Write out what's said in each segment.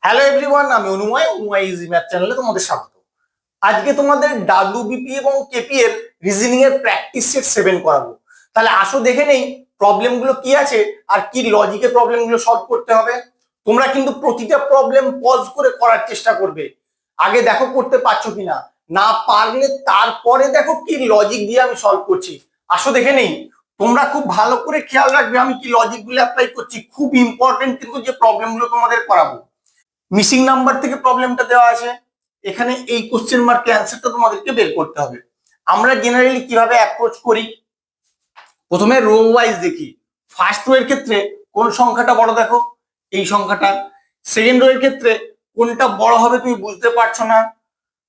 Hello everyone, আমি অনুময় easy math চ্যানেলে তোমাদের স্বাগত। আজকে তোমাদের ডাব্লিউবিপি এবং কেপি এর রিজনিং এর প্র্যাকটিস সেট 7 করাবো। তাহলে আসো দেখে নেই প্রবলেম গুলো কি আছে আর কি লজিকে প্রবলেম গুলো সলভ করতে হবে। তোমরা কিন্তু প্রতিটা প্রবলেম পজ করে করার চেষ্টা করবে। আগে দেখো করতে পারছো কিনা, না পারলে তারপরে দেখো কি লজিক দিয়ে আমি সলভ করছি। আসো দেখে নেই। তোমরা খুব ভালো করে খেয়াল রাখবে আমি কি লজিক গুলো অ্যাপ্লাই করছি। খুব ইম্পর্টেন্ট কিন্তু যে প্রবলেম গুলো তোমাদের করাবো। মিসিং নাম্বার থেকে প্রবলেমটা দেওয়া আছে, এখানে এই কোশ্চেন মার্কের অ্যান্সারটা তোমাদেরকে বের করতে হবে। আমরা জেনারেলি কিভাবে অ্যাপ্রোচ করি, প্রথমে রো ওয়াইজ দেখি। ফার্স্ট রো এর ক্ষেত্রে কোন সংখ্যাটা বড় দেখো, এই সংখ্যাটা। সেকেন্ড রো এর ক্ষেত্রে কোনটা বড় হবে তুমি বুঝতে পারছো না,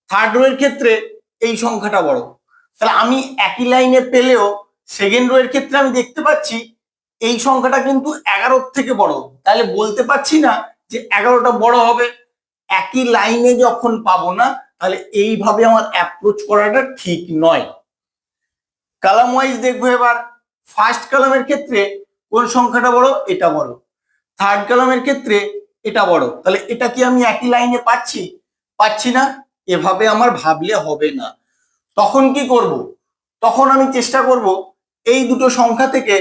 থার্ড রো এর ক্ষেত্রে এই সংখ্যাটা বড়। তাহলে আমি একই লাইনে পেলেও সেকেন্ড রো এর ক্ষেত্রে আমি দেখতে পাচ্ছি এই সংখ্যাটা কিন্তু 11 থেকে বড়, তাহলে বলতে পারছি না যে 11টা বড় হবে। একই লাইনে যখন পাবো না তাহলে এইভাবে আমার অ্যাপ্রোচ করাটা ঠিক নয়। কলাম ওয়াইজ দেখবো এবার। ফার্স্ট কলামের ক্ষেত্রে কোন সংখ্যাটা বড়, এটা বড়। থার্ড কলামের ক্ষেত্রে এটা বড়, তাহলে এটা কি আমি একই লাইনে পাচ্ছি না। এভাবে আমার ভাবলে হবে না। তখন কি করব, তখন আমি চেষ্টা করব এই দুটো সংখ্যা থেকে,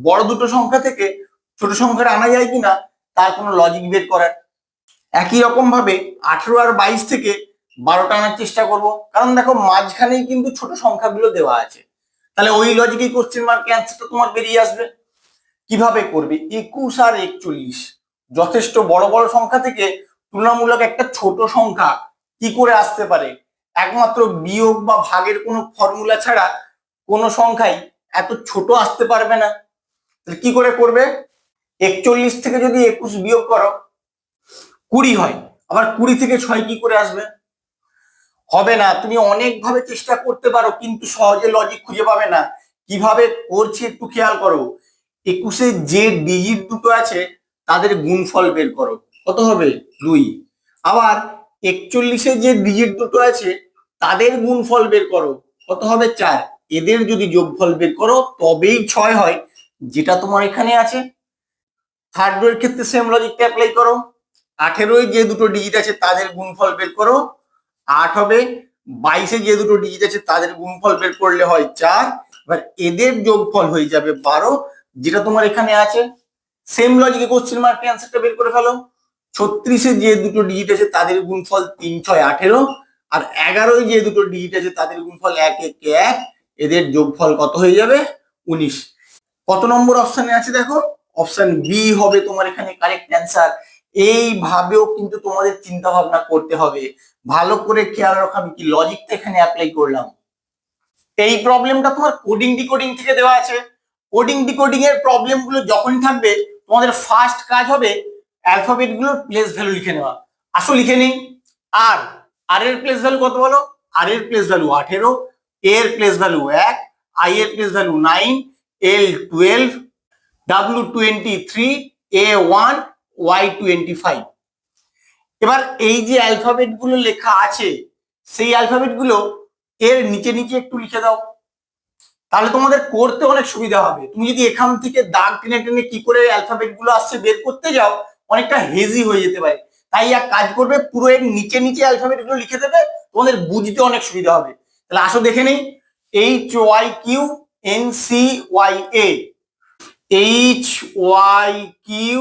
বড় দুটো সংখ্যা থেকে ছোট সংখ্যাটা আনা যায় কিনা তার কোনো লজিক বের করার। একই রকম ভাবে 18 আর 22 থেকে 12টা আনার চেষ্টা করব, কারণ দেখো মাঝখানেই কিন্তু ছোট সংখ্যাগুলো দেওয়া আছে। তাহলে ওই লজিকে কোশ্চেন মার্ক অ্যান্সারটা তোমার বেরিয়ে আসবে। কিভাবে করবে, 21 আর 41 যথেষ্ট বড় বড় সংখ্যা থেকে তুলনামূলক একটা ছোট সংখ্যা কি করে আসতে পারে, একমাত্র বিয়োগ বা ভাগের কোনো ফর্মুলা ছাড়া কোনো সংখ্যাই এত ছোট আসতে পারবে না। তাহলে কি করে করবে, 41 থেকে যদি 21 বিয়োগ করো 20 হয়, আবার 20 থেকে 6 কি করে আসবে, হবে না। তুমি অনেক ভাবে চেষ্টা করতে পারো কিন্তু সহজে লজিক খুঁজে পাবে না। কিভাবে করছি একটু খেয়াল করো। 21-এ যে ডিজিট দুটো আছে তাদের গুণফল বের করো, কত হবে 2। আবার 41-এ যে ডিজিট দুটো আছে তাদের গুণফল বের করো, কত হবে 4। এদের যদি যোগফল বের করো তবেই 6 হয়, যেটা তোমার এখানে আছে। থার্ড রো এর ক্ষেত্রে সেম লজিকটা অ্যাপ্লাই করো। 18-এ যে দুটো ডিজিট আছে তাদের গুণফল বের করো, 8 হবে। 22-এ যে দুটো ডিজিট আছে তাদের গুণফল বের করলে হয় 4। এবার এদের যোগফল হয়ে যাবে 12, যেটা তোমার এখানে আছে। সেম লজিকে কোশ্চেন মার্ক অ্যান্সারটা বের করে ফেলো। 36-এ যে দুটো ডিজিট আছে তাদের গুণফল 3 6 18, আর 11-এ যে দুটো ডিজিট আছে তাদের গুণফল 1 1 1, এদের যোগফল কত হয়ে যাবে 19। কত নম্বর অপশনে আছে দেখো, অপশন বি হবে তোমার এখানে কারেক্ট অ্যান্সার। এইভাবেও কিন্তু তোমাদের চিন্তা ভাবনা করতে হবে। ভালো করে খেয়াল রাখো আমি কি লজিকটা এখানে অ্যাপ্লাই করলাম। এই প্রবলেমটা তোমার কোডিং ডিকোডিং থেকে দেওয়া আছে। কোডিং ডিকোডিং এর প্রবলেম গুলো যখনই থাকবে তোমাদের ফার্স্ট কাজ হবে অ্যালফাবেট গুলোর প্লেস ভ্যালু লিখে নেওয়া। আসো লিখে নেই। আর আর এর প্লেস ভ্যালু কত বলো, আর এর প্লেস ভ্যালু 18, এর প্লেস ভ্যালু 1, আই এর প্লেস ভ্যালু 9, এল 12, ডাব্লিউ 23, এ 1, ওয়াই 25। এবার এই যে অ্যালফাবেট গুলো লেখা আছে সেই অ্যালফাবেট গুলো এর নিচে নিচে একটু লিখে দাও, তাহলে তোমাদের করতে অনেক সুবিধা হবে। তুমি যদি এখান থেকে দাগ টেনে টেনে কি করে অ্যালফাবেট গুলো আসছে বের করতে যাও অনেকটা হেজি হয়ে যেতে পারে। তাই এক কাজ করবে, পুরো এর নিচে নিচে অ্যালফাবেট গুলো লিখে দেবে, তোমাদের বুঝতে অনেক সুবিধা হবে। তাহলে আসো দেখে নেই। H Y Q N C Y A, H Y Q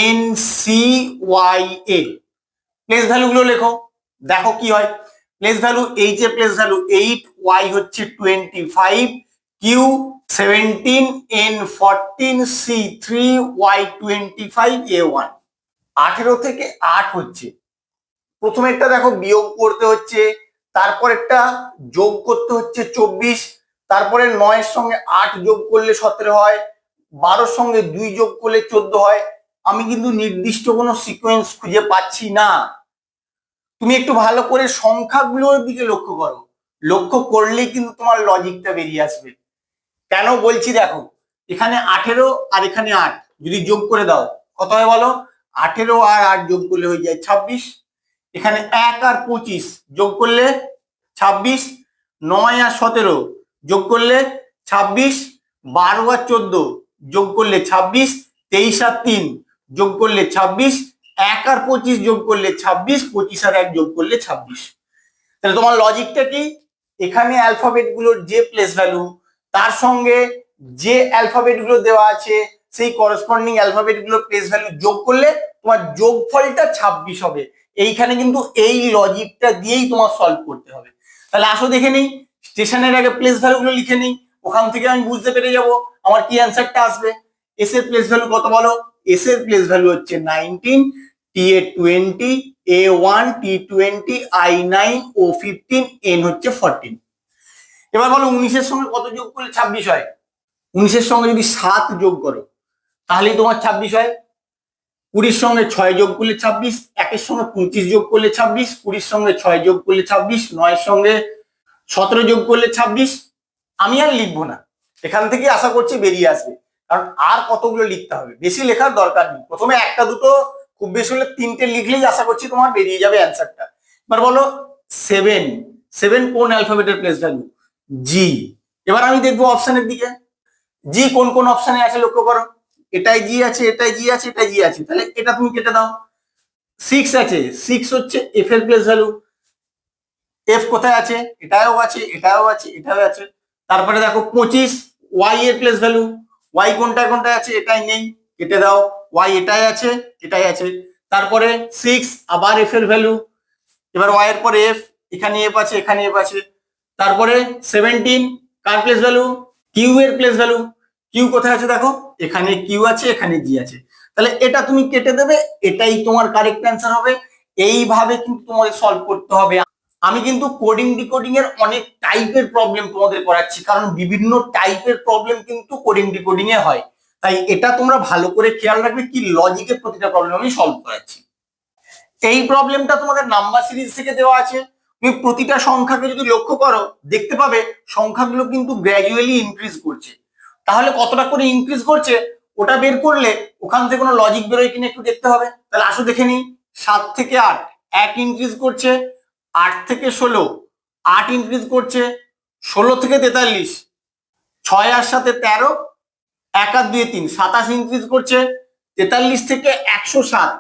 N C Y A, place value গুলো লেখো, দেখো কি হয়। প্লেস ভ্যালু, এইচ এর প্লেস ভ্যালু 8, ওয়াই হচ্ছে 25, Q 17, N 14, C 3, Y 25, A 1। 18 থেকে 8 হচ্ছে, প্রথমে একটা দেখো বিয়োগ করতে হচ্ছে, তারপর একটা যোগ করতে হচ্ছে 24, তারপরে 9 এর সঙ্গে 8 যোগ করলে 17 হয়, 12 সঙ্গে 2 যোগ করলে 14 হয়। আমি কিন্তু নির্দিষ্ট কোনো সিকোয়েন্স খুঁজে পাচ্ছি না। তুমি একটু ভালো করে সংখ্যাগুলোর দিকে লক্ষ্য করো, লক্ষ্য করলেই কিন্তু তোমার লজিকটা বেরিয়ে আসবে। কেন বলছি দেখো, এখানে 18 আর এখানে 8 যদি যোগ করে দাও কত হয় বলো, 18 আর 8 যোগ করলে হয়ে যায় 26। এখানে 1 আর 25 যোগ করলে 26, 9 আর 17 যোগ করলে 26, 12 আর 14 যোগ করলে 26, 23 আর 3 যোগ করলে 26, 1 আর 25 যোগ করলে 26, 25 আর 1 যোগ করলে 26। তাহলে তোমার লজিকটা কি, এখানে অ্যালফাবেট গুলোর যে প্লেস ভ্যালু তার সঙ্গে যে অ্যালফাবেট গুলো দেওয়া আছে সেই করসপন্ডিং অ্যালফাবেট গুলোর প্লেস ভ্যালু যোগ করলে তোমার যোগফলটা 26 হবে। এইখানে কিন্তু এই লজিকটা দিয়েই তোমার সলভ করতে হবে। তাহলে আসো দেখে নেই, স্টেশনের আগে প্লেস ভ্যালু গুলো লিখে নেই, ওখান থেকে আমি বুঝতে পেরে যাব আমার কি অ্যান্সারটা আসবে। এস এর প্লেস ভ্যালু কত বলো? এস এর প্লেস ভ্যালু হচ্ছে 19, টি এ 20, এ 1, টি 20, আই 9, ও 15, এন হচ্ছে 14। এবার বলো 19 এর সঙ্গে কত যোগ করলে 26 হয়? 19 এর সঙ্গে যদি 7 যোগ করো তাহলেই তোমার 26 হয়। 20 সঙ্গে 6 যোগ করলে 26, 1 সঙ্গে 25 যোগ করলে 26, 20 সঙ্গে 6 যোগ করলে 26, 9 সঙ্গে 17 যোগ করলে 26। আমি আর লিখবো না, এখান থেকে আশা করছি বেরিয়ে আসবে, কারণ আর কতগুলো লিখতে হবে, বেশি লেখার দরকার নেই। প্রথমে একটা দুটো, খুব বেশি হলে 3টে লিখলেই আশা করছি তোমার বেরিয়ে যাবে অ্যান্সারটা। এবার বলো 7, 7 কোন অ্যালফাবেটের প্লেস ভ্যালু? জি। এবার আমি দেখবো অপশনের দিকে, জি কোন কোন অপশনে আছে লক্ষ্য করো। এটাই জি আছে, এটাই জি আছে, এটাই জি আছে, তাহলে এটা তুমি কেটে দাও। 6 আছে, 6 হচ্ছে এফ এর প্লেস ভ্যালু। এফ কোথায় আছে? এটাও আছে, এটাও আছে, এটাও আছে। তারপরে দেখো 25, ওয়াই এর প্লেস ভ্যালু। ওয়াই কোনটায় কোনটায় আছে? এটাই নেই, কেটে দাও। ওয়াই এটাই আছে, এটাই আছে। তারপরে 6 আবার এফ এর ভ্যালু। এবার ওয়াই এর পরে এফ, এখানে এফ আছে, এখানে এফ আছে। তারপরে 17 কার প্লেস ভ্যালু? কিউ এর প্লেস ভ্যালু। কিউ কোথায় আছে দেখো, এখানে কিউ আছে, এখানে জি আছে। তাহলে এটা তুমি কেটে দেবে, এটাই তোমার কারেক্ট অ্যান্সার হবে। এইভাবে কিন্তু তোমাদের সলভ করতে হবে। আমি কিন্তু কোডিং ডিকোডিং এর অনেক টাইপের প্রবলেম তোমাদের করাচ্ছি, কারণ বিভিন্ন টাইপের প্রবলেম কিন্তু কোডিং ডিকোডিং এ হয়। তাই এটা তোমরা ভালো করে খেয়াল রাখবে কি লজিকের প্রতিটা প্রবলেম আমি সলভ করাচ্ছি। এই প্রবলেমটা তোমাদের নাম্বার সিরিজ থেকে দেওয়া আছে। তুমি প্রতিটা সংখ্যাকে যদি লক্ষ্য করো দেখতে পাবে সংখ্যাগুলো কিন্তু গ্র্যাজুয়ালি ইনক্রিজ করছে। তাহলে কতটা করে ইনক্রিজ করছে ওটা বের করলে ওখান থেকে কোনো লজিক বেরোয় কিনা একটু দেখতে হবে। তাহলে আসো দেখে নিই। 7 থেকে 8 1 ইনক্রিজ করছে, 8 থেকে 16 8 ইনক্রিজ করছে, 16 থেকে 43 6 আর 7 13, 1 আর 2 3 27 ইনক্রিজ করছে, 43 থেকে 107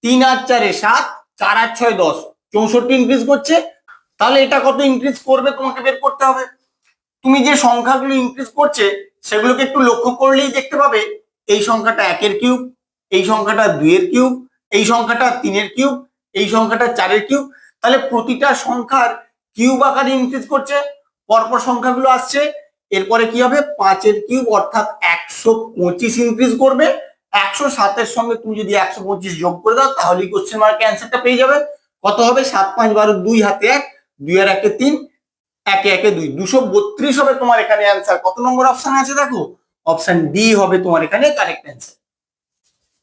3 আর 4 7, 4 আর 6 10 64 ইনক্রিজ করছে। তাহলে এটা কত ইনক্রিজ করবে তোমাকে বের করতে হবে। তুমি যে সংখ্যাগুলো ইনক্রিজ করছে সেগুলোকে একটু লক্ষ্য করলেই দেখতে পাবে এই সংখ্যাটা 1 এর কিউব, এই সংখ্যাটা 2 এর কিউব, এই সংখ্যাটা 3 এর কিউব, এই সংখ্যাটা 4 এর কিউব। তাহলে প্রতিটা সংখ্যার কিউব আকারে ইনক্রিজ করছে, পরপর সংখ্যাগুলো আসছে। এরপরে কি হবে? 5 এর কিউব অর্থাৎ 125 ইনক্রিজ করবে। 107 এর সঙ্গে তুমি যদি 125 যোগ করে দাও তাহলে কোশ্চেন মার্ক অ্যান্সারটা পেয়ে যাবে। কত হবে? 7 5 12 2 হাতে 1, 2 আর 1 3, 1 1 2, 232 হবে তোমার এখানে অ্যান্সার। কত নম্বর অপশন আছে দেখো? অপশন ডি হবে তোমার এখানে কারেক্ট অ্যান্সার।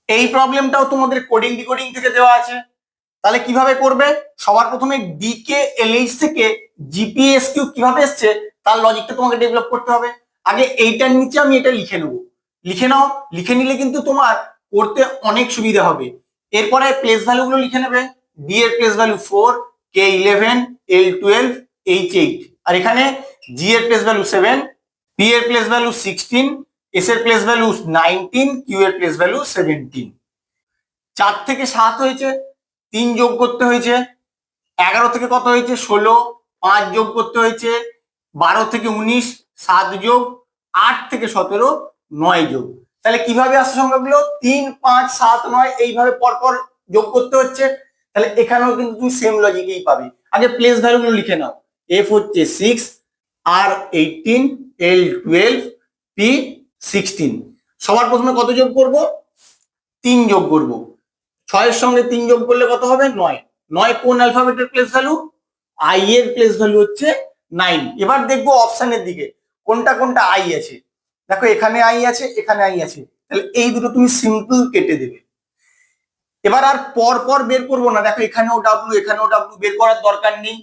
এই প্রবলেমটাও তোমাদের কোডিং ডিকোডিং থেকে দেওয়া আছে। তাহলে কিভাবে করবে? সবার প্রথমে ডিকে এলএইচ থেকে জিপিএস কিউ কিভাবে এসছে তার লজিকটা তোমাকে ডেভেলপ করতে হবে। আগে এইটার নিচে আমি এটা লিখে নেবো, লিখে নাও। লিখে নিলে কিন্তু তোমার করতে অনেক সুবিধা হবে। এরপরে প্লেস ভ্যালু গুলো লিখে নেবে। ডি এর প্লেস ভ্যালু 4, কে 11, এল 12, এইচ 8, আর এখানে জি এর প্লেস ভ্যালু 7, পি এর প্লেস ভ্যালু 16, এস এর প্লেস ভ্যালু 19, কিউ এর প্লেস ভ্যালু 17। 4 থেকে 7 হয়েছে, 3 যোগ করতে হয়েছে। 11 থেকে কত হয়েছে? 16, 5 যোগ করতে হয়েছে। 12 থেকে 19, 7 যোগ। 8 থেকে 17, 9 যোগ। তাহলে কিভাবে আসছে সংখ্যাগুলো? 3 5 7 9 এইভাবে পরপর যোগ করতে হচ্ছে। তাহলে এখানেও কিন্তু তুমি সেম লজিকেই পাবে। আগে প্লেস ভ্যালুগুলো লিখে নাও। এফ হচ্ছে 6, আর 18, এল 12, পি 16। সবার প্রথমে কত যোগ করব? 3 যোগ করব। 6 এর সঙ্গে 3 যোগ করলে কত হবে? 9। 9 কোন অ্যালফাবেটের প্লেস ভ্যালু? আই এর প্লেস ভ্যালু হচ্ছে 9। এবার দেখবো অপশনের দিকে কোনটা কোনটা আই আছে। দেখো এখানে আই আছে, এখানে আই আছে, তাহলে এই দুটো তুমি সিম্পল কেটে দেবে। এবার আর পর পর বের করবো না। দেখো এখানেও ডাব্লিউ, এখানেও ডাব্লিউ, বের করার দরকার নেই।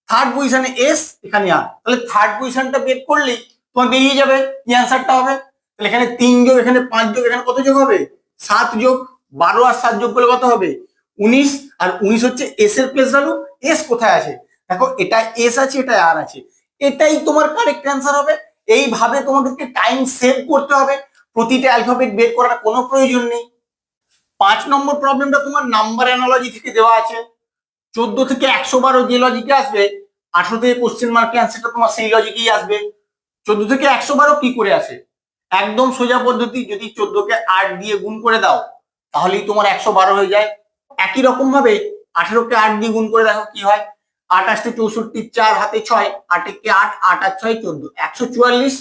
থার্ড পজিশনে এস, এখানে আর, তাহলে থার্ড পজিশনটা বের করলেই তোমার বেরিয়ে যাবে কি অ্যান্সারটা হবে। তাহলে এখানে 3 যোগ, এখানে 5 যোগ, এখানে কত যোগ হবে? 7 যোগ। 12 আর 7 যোগ করলে কত হবে? 19। আর 19 হচ্ছে এস এর প্লেস ভ্যালু। এস কোথায় আছে? দেখো এটা এস আছে, এটা আর আছে, এটাই তোমার কারেক্ট অ্যান্সার হবে। এইভাবে তোমাদেরকে টাইম সেভ করতে হবে, প্রতিটা অ্যালফাবেট বের করার কোনো প্রয়োজন নেই। 5 নম্বর প্রবলেমটা তোমার নাম্বার অ্যানালজি থেকে দেওয়া আছে। 14 থেকে 112 যে লজিকে আসবে, 18 থেকে কোশ্চেন মার্কের অ্যান্সারটা তোমার সেই লজিকেই আসবে। 14 থেকে 112 কি করে আসে? একদম সোজা পদ্ধতি, যদি 14 কে 8 দিয়ে গুণ করে দাও তাহলেই তোমার 112 হয়ে যায়। একই রকম ভাবে 18 কে 8 দিয়ে গুণ করে দেখো কি হয়। 8 8 64, 4 হাতে 6, 8 কে 8, 8 আর 6 14, 144।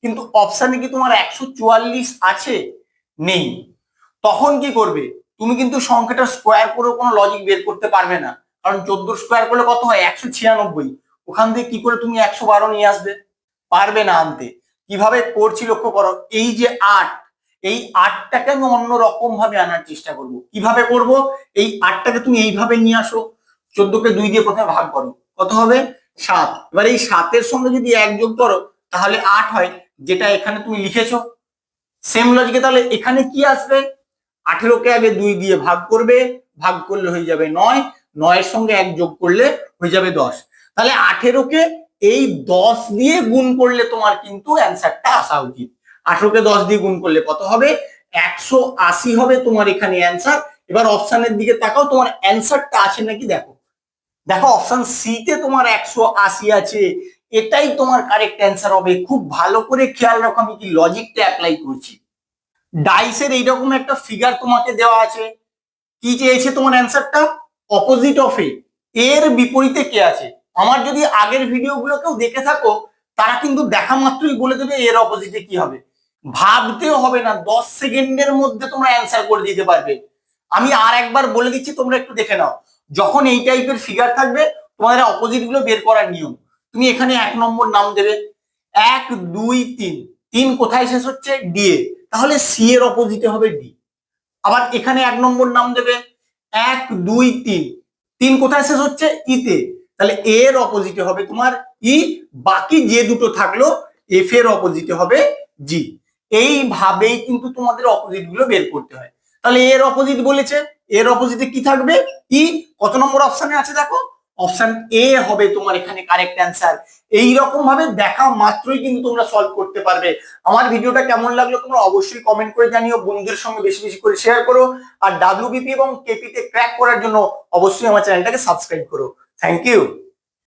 কিন্তু অপশানে কি তোমার 144 আছে? নেই। তখন কি করবে? তুমি কিন্তু সংখ্যাটা স্কোয়ার করে কোনো লজিক বের করতে পারবে না, কারণ 14 স্কোয়ার করলে কত হয়? 196। ওখান থেকে কি করে তুমি 112 নিয়ে আসবে? পারবে না আনতে। কিভাবে করছি লক্ষ্য করো। এই যে 8, এই 8টাকে আমি অন্যরকম ভাবে আনার চেষ্টা করব। কিভাবে করব? এই 8টাকে তুমি এইভাবে নিয়ে আসো, 14কে 2 দিয়ে প্রথমে ভাগ করো, কত হবে? 7। এবার এই 7-এর সঙ্গে যদি 1 যোগ করো তাহলে 8 হয়, যেটা এখানে তুমি লিখেছো। সেম লজিকে তাহলে এখানে কি আসবে? 18কে আগে 2 দিয়ে ভাগ করবে, ভাগ করলে হয়ে যাবে 9, 9-এর সঙ্গে 1 যোগ করলে হয়ে যাবে 10। তাহলে 18কে এই 10 দিয়ে গুণ করলে তোমার কিন্তু অ্যান্সারটা আসা উচিত। 18কে 10 দিয়ে গুণ করলে কত হবে? 180 হবে তোমার এখানে অ্যান্সার। এবার অপশনের দিকে তাকাও, তোমার অ্যান্সারটা আছে নাকি দেখো। দেখো অপশন সি তে তোমার 180 আছে, এটাই তোমার কারেক্ট অ্যান্সার হবে। খুব ভালো করে খেয়াল রাখো আমি কি লজিকটা অ্যাপ্লাই করছি। ডাইসের এইরকম একটা ফিগার তোমাকে দেওয়া আছে, কি চেয়েছে তোমার অ্যান্সারটা? অপোজিট অফ এ, এর বিপরীতে কে আছে? আমার যদি আগের ভিডিওগুলো কেউ দেখে থাকো, তারা কিন্তু দেখা মাত্রই বলে দেবে এর অপোজিটে কি হবে। ভাবতেও হবে না, 10 সেকেন্ডের মধ্যে তোমরা অ্যান্সার করে দিতে পারবে। আমি আর একবার বলে দিচ্ছি, তোমরা একটু দেখে নাও। যখন এই টাইপের ফিগার থাকবে, তোমাদের অপোজিট গুলো বের করার নিয়ম, তুমি এখানে 1 নম্বর নাম দেবে, 1 2 3, 3 কোথায় শেষ হচ্ছে? ডি এ, তাহলে সি এর অপোজিটে হবে ডি। আবার এখানে 1 নম্বর নাম দেবে, 1 2 3, 3 কোথায় শেষ হচ্ছে? ইতে, তাহলে এর অপোজিটে হবে তোমার ই। বাকি যে দুটো থাকলো এফ এর অপোজিটে হবে জি। এইভাবেই কিন্তু তোমাদের অপোজিট গুলো বের করতে হয়। তাহলে এর অপোজিট বলেছে, এর অপোজিটে কি থাকবে? ই। কত নম্বর অপশনে আছে দেখো? অপশন এ হবে তোমার এখানে কারেক্ট অ্যান্সার। এইরকম ভাবে দেখা মাত্রই কিন্তু তোমরা সলভ করতে পারবে। আমার ভিডিওটা কেমন লাগলো তোমরা অবশ্যই কমেন্ট করে জানিও, বন্ধুদের সঙ্গে বেশি বেশি করে শেয়ার করো। আর ডাব্লিউবিপি এবং কেপি তে ক্র্যাক করার জন্য অবশ্যই আমার চ্যানেলটাকে সাবস্ক্রাইব করো। Thank you.